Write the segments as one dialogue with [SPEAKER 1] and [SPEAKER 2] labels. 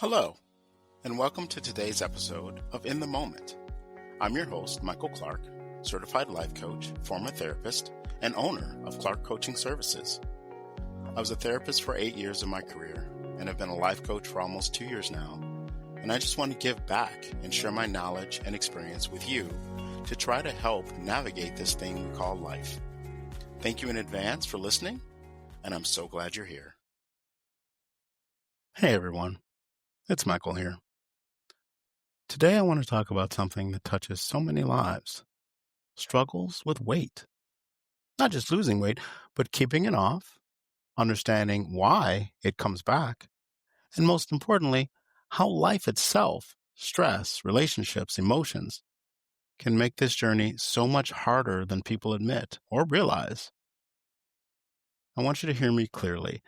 [SPEAKER 1] Hello, and welcome to today's episode of In the Moment. I'm your host, Michael Clark, certified life coach, former therapist, and owner of Clark Coaching Services. I was a therapist for 8 years of my career and have been a life coach for almost 2 years now. And I just want to give back and share my knowledge and experience with you to try to help navigate this thing we call life. Thank you in advance for listening, and I'm so glad you're here. Hey everyone. It's Michael here. Today I want to talk about something that touches so many lives. Struggles with weight. Not just losing weight, but keeping it off, understanding why it comes back, and most importantly, how life itself, stress, relationships, emotions, can make this journey so much harder than people admit or realize. I want you to hear me clearly.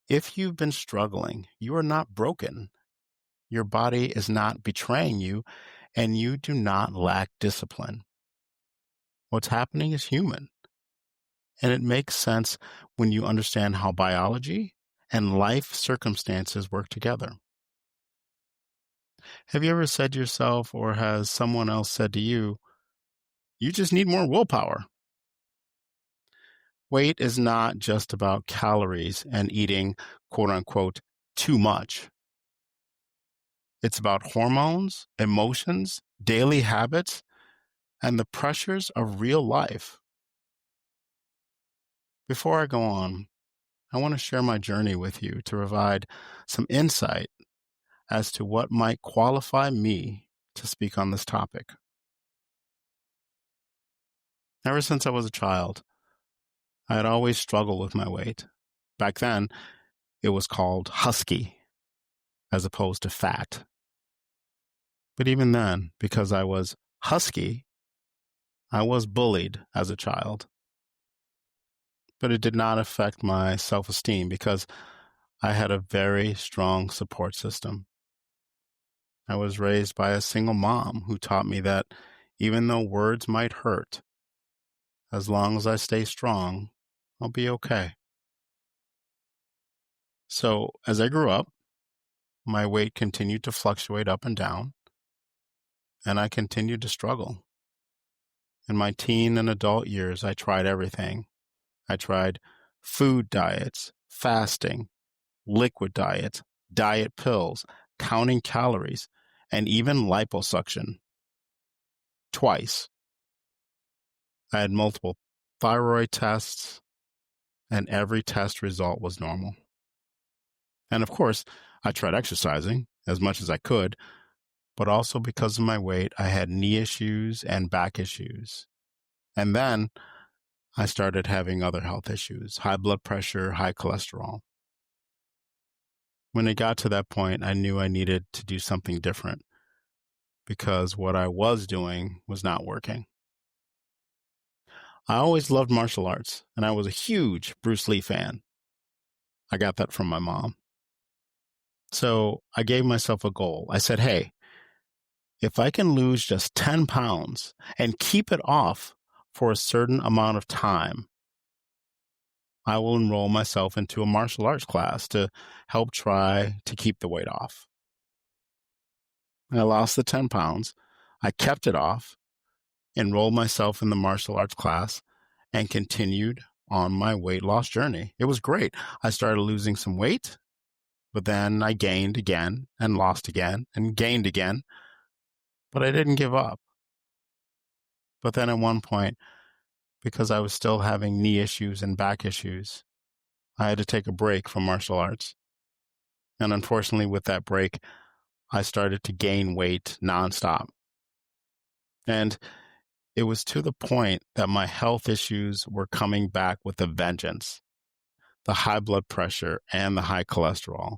[SPEAKER 1] If you've been struggling, you are not broken. Your body is not betraying you, and you do not lack discipline. What's happening is human, and it makes sense when you understand how biology and life circumstances work together. Have you ever said to yourself, or has someone else said to you, you just need more willpower? Weight is not just about calories and eating, quote unquote, too much. It's about hormones, emotions, daily habits, and the pressures of real life. Before I go on, I want to share my journey with you to provide some insight as to what might qualify me to speak on this topic. Ever since I was a child, I had always struggled with my weight. Back then, it was called husky as opposed to fat. But even then, because I was husky, I was bullied as a child. But it did not affect my self-esteem because I had a very strong support system. I was raised by a single mom who taught me that even though words might hurt, as long as I stay strong, I'll be okay. So as I grew up, my weight continued to fluctuate up and down, and I continued to struggle. In my teen and adult years, I tried everything. I tried food diets, fasting, liquid diets, diet pills, counting calories, and even liposuction. Twice. I had multiple thyroid tests, and every test result was normal. And of course, I tried exercising as much as I could, but also because of my weight, I had knee issues and back issues. And then I started having other health issues, high blood pressure, high cholesterol. When it got to that point, I knew I needed to do something different because what I was doing was not working. I always loved martial arts, and I was a huge Bruce Lee fan. I got that from my mom. So I gave myself a goal. I said, hey, if I can lose just 10 pounds and keep it off for a certain amount of time, I will enroll myself into a martial arts class to help try to keep the weight off. I lost the 10 pounds. I kept it off, enrolled myself in the martial arts class, and continued on my weight loss journey. It was great. I started losing some weight, but then I gained again and lost again and gained again, but I didn't give up. But then at one point, because I was still having knee issues and back issues, I had to take a break from martial arts. And unfortunately, with that break, I started to gain weight nonstop. And it was to the point that my health issues were coming back with a vengeance. The high blood pressure and the high cholesterol.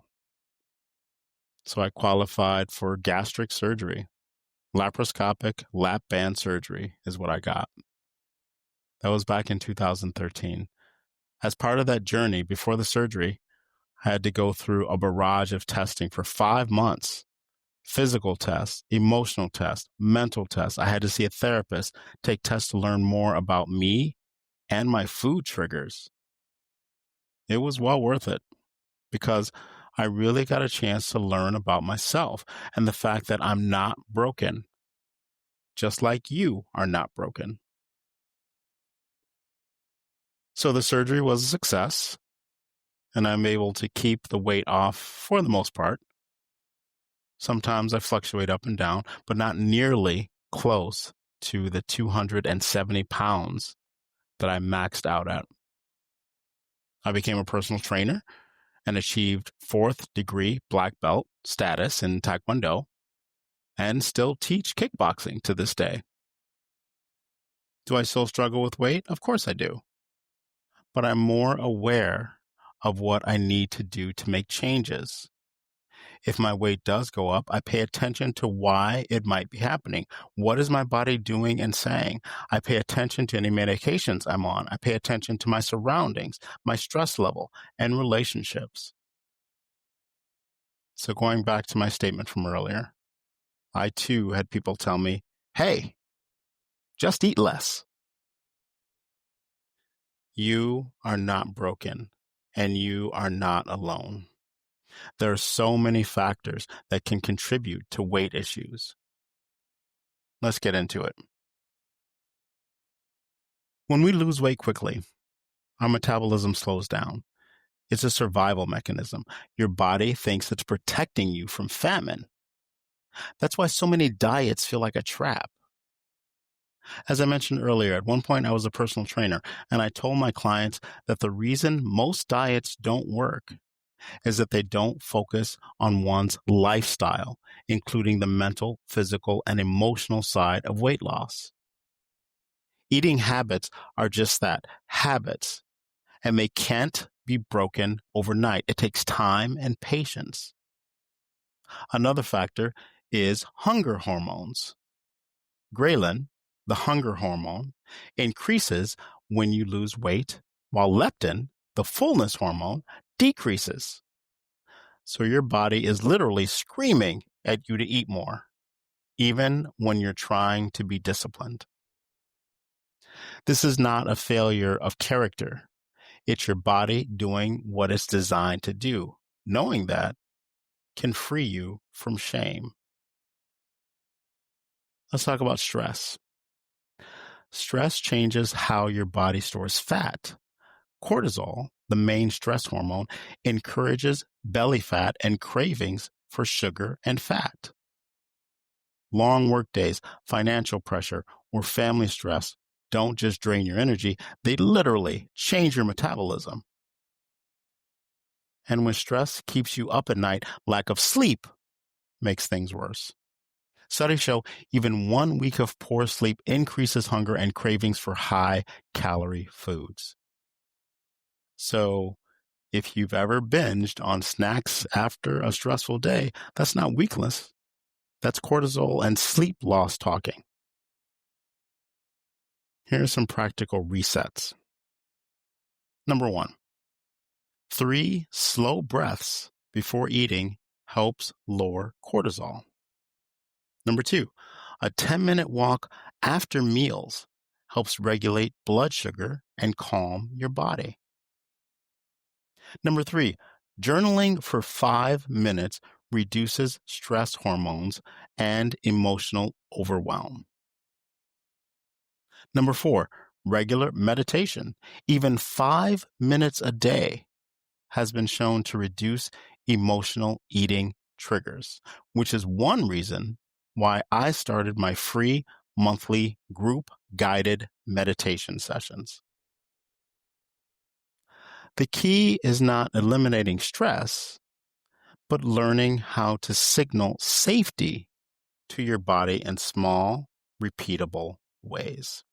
[SPEAKER 1] So I qualified for gastric surgery. Laparoscopic lap band surgery is what I got. That was back in 2013. As part of that journey, before the surgery, I had to go through a barrage of testing for 5 months. Physical tests, emotional tests, mental tests. I had to see a therapist, take tests to learn more about me and my food triggers. It was well worth it because I really got a chance to learn about myself and the fact that I'm not broken, just like you are not broken. So the surgery was a success, and I'm able to keep the weight off for the most part. Sometimes I fluctuate up and down, but not nearly close to the 270 pounds that I maxed out at. I became a personal trainer and achieved fourth degree black belt status in Taekwondo and still teach kickboxing to this day. Do I still struggle with weight? Of course I do. But I'm more aware of what I need to do to make changes. If my weight does go up, I pay attention to why it might be happening. What is my body doing and saying? I pay attention to any medications I'm on. I pay attention to my surroundings, my stress level, and relationships. So going back to my statement from earlier, I too had people tell me, hey, just eat less. You are not broken, and you are not alone. There are so many factors that can contribute to weight issues. Let's get into it. When we lose weight quickly, our metabolism slows down. It's a survival mechanism. Your body thinks it's protecting you from famine. That's why so many diets feel like a trap. As I mentioned earlier, at one point I was a personal trainer, and I told my clients that the reason most diets don't work is that they don't focus on one's lifestyle, including the mental, physical, and emotional side of weight loss. Eating habits are just that, habits, and they can't be broken overnight. It takes time and patience. Another factor is hunger hormones. Ghrelin, the hunger hormone, increases when you lose weight, while leptin, the fullness hormone, decreases. So your body is literally screaming at you to eat more, even when you're trying to be disciplined. This is not a failure of character. It's your body doing what it's designed to do. Knowing that can free you from shame. Let's talk about stress. Stress changes how your body stores fat. Cortisol, the main stress hormone, encourages belly fat and cravings for sugar and fat. Long work days, financial pressure, or family stress don't just drain your energy, they literally change your metabolism. And when stress keeps you up at night, lack of sleep makes things worse. Studies show even 1 week of poor sleep increases hunger and cravings for high-calorie foods. So if you've ever binged on snacks after a stressful day, that's not weakness. That's cortisol and sleep loss talking. Here are some practical resets. Number 1, 3 slow breaths before eating helps lower cortisol. Number 2, a 10-minute walk after meals helps regulate blood sugar and calm your body. Number 3, journaling for 5 minutes reduces stress hormones and emotional overwhelm. Number 4, regular meditation, even 5 minutes a day, has been shown to reduce emotional eating triggers, which is one reason why I started my free monthly group guided meditation sessions. The key is not eliminating stress, but learning how to signal safety to your body in small, repeatable ways.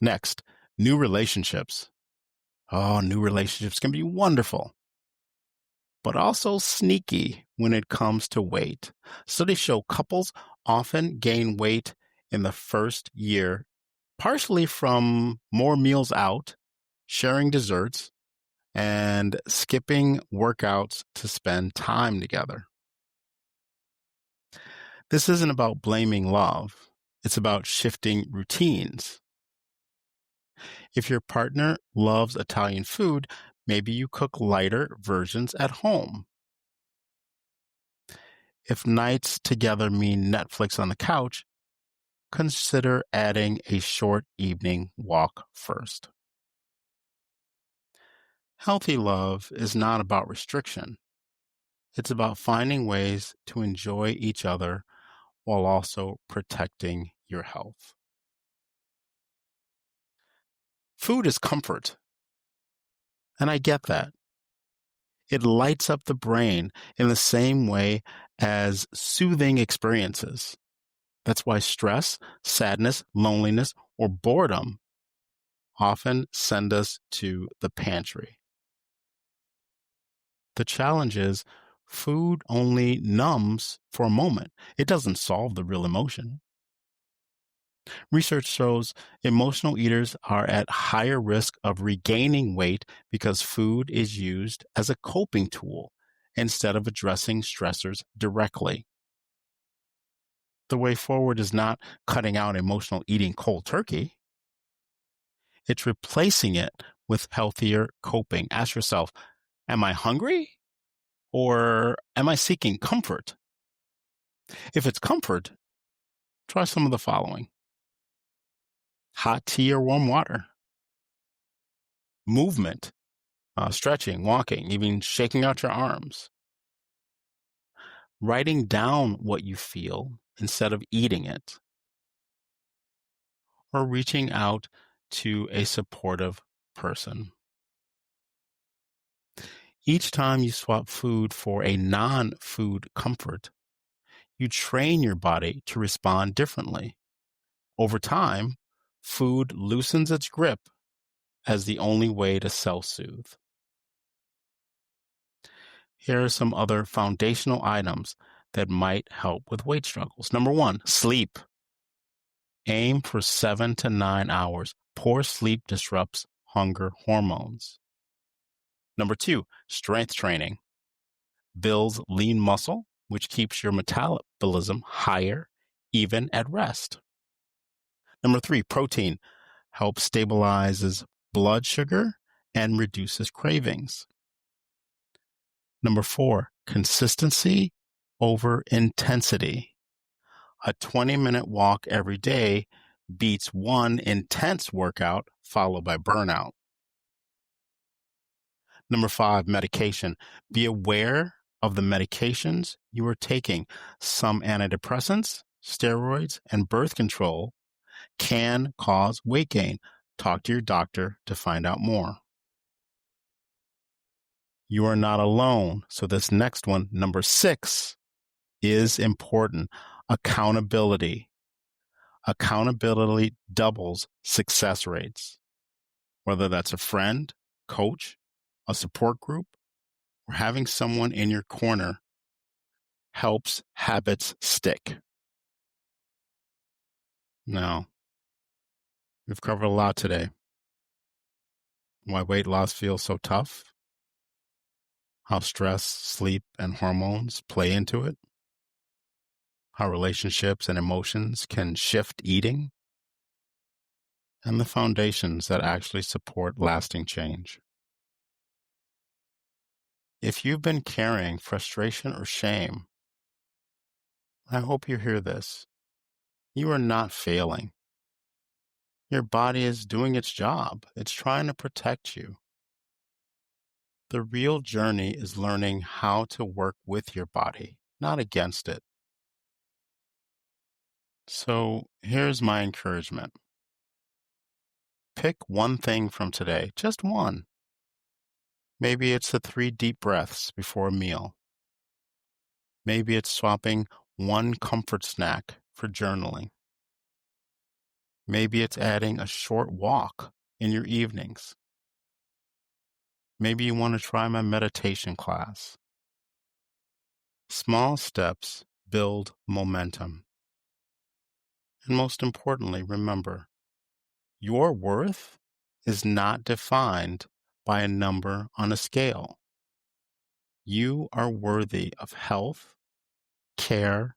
[SPEAKER 1] Next, new relationships. Oh, new relationships can be wonderful, but also sneaky when it comes to weight. Studies show couples often gain weight in the first year, partially from more meals out, sharing desserts, and skipping workouts to spend time together. This isn't about blaming love. It's about shifting routines. If your partner loves Italian food, Maybe you cook lighter versions at home. If nights together mean Netflix on the couch, consider adding a short evening walk first. Healthy love is not about restriction. It's about finding ways to enjoy each other while also protecting your health. Food is comfort, and I get that. It lights up the brain in the same way as soothing experiences. That's why stress, sadness, loneliness, or boredom often send us to the pantry. The challenge is food only numbs for a moment. It doesn't solve the real emotion. Research shows emotional eaters are at higher risk of regaining weight because food is used as a coping tool instead of addressing stressors directly. The way forward is not cutting out emotional eating cold turkey. It's replacing it with healthier coping. Ask yourself, am I hungry or am I seeking comfort? If it's comfort, try some of the following: hot tea or warm water, movement, stretching, walking, even shaking out your arms, writing down what you feel instead of eating it, or reaching out to a supportive person. Each time you swap food for a non-food comfort, you train your body to respond differently. Over time, food loosens its grip as the only way to self-soothe. Here are some other foundational items that might help with weight struggles. Number one, sleep. Aim for 7 to 9 hours. Poor sleep disrupts hunger hormones. Number two, strength training. Builds lean muscle, which keeps your metabolism higher even at rest. Number three, protein helps stabilizes blood sugar and reduces cravings. Number four, consistency over intensity. A 20-minute walk every day beats one intense workout followed by burnout. Number five, medication. Be aware of the medications you are taking. Some antidepressants, steroids, and birth control can cause weight gain. Talk to your doctor to find out more. You are not alone. So this next one, number six, is important. Accountability. Accountability doubles success rates. Whether that's a friend, coach, a support group, or having someone in your corner helps habits stick. Now, we've covered a lot today. Why weight loss feels so tough, how stress, sleep, and hormones play into it, how relationships and emotions can shift eating, and the foundations that actually support lasting change. If you've been carrying frustration or shame, I hope you hear this. You are not failing. Your body is doing its job. It's trying to protect you. The real journey is learning how to work with your body, not against it. So here's my encouragement. Pick one thing from today, just one. Maybe it's the 3 deep breaths before a meal. Maybe it's swapping one comfort snack for journaling. Maybe it's adding a short walk in your evenings. Maybe you want to try my meditation class. Small steps build momentum. And most importantly, remember, your worth is not defined by a number on a scale. You are worthy of health, care,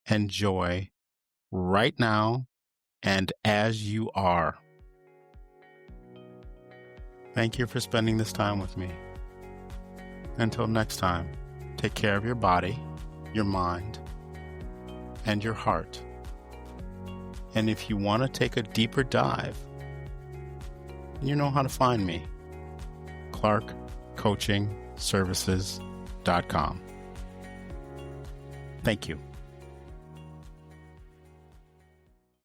[SPEAKER 1] and joy right now and as you are. Thank you for spending this time with me. Until next time, take care of your body, your mind, and your heart. And if you want to take a deeper dive, you know how to find me. ClarkCoachingServices.com. Thank you.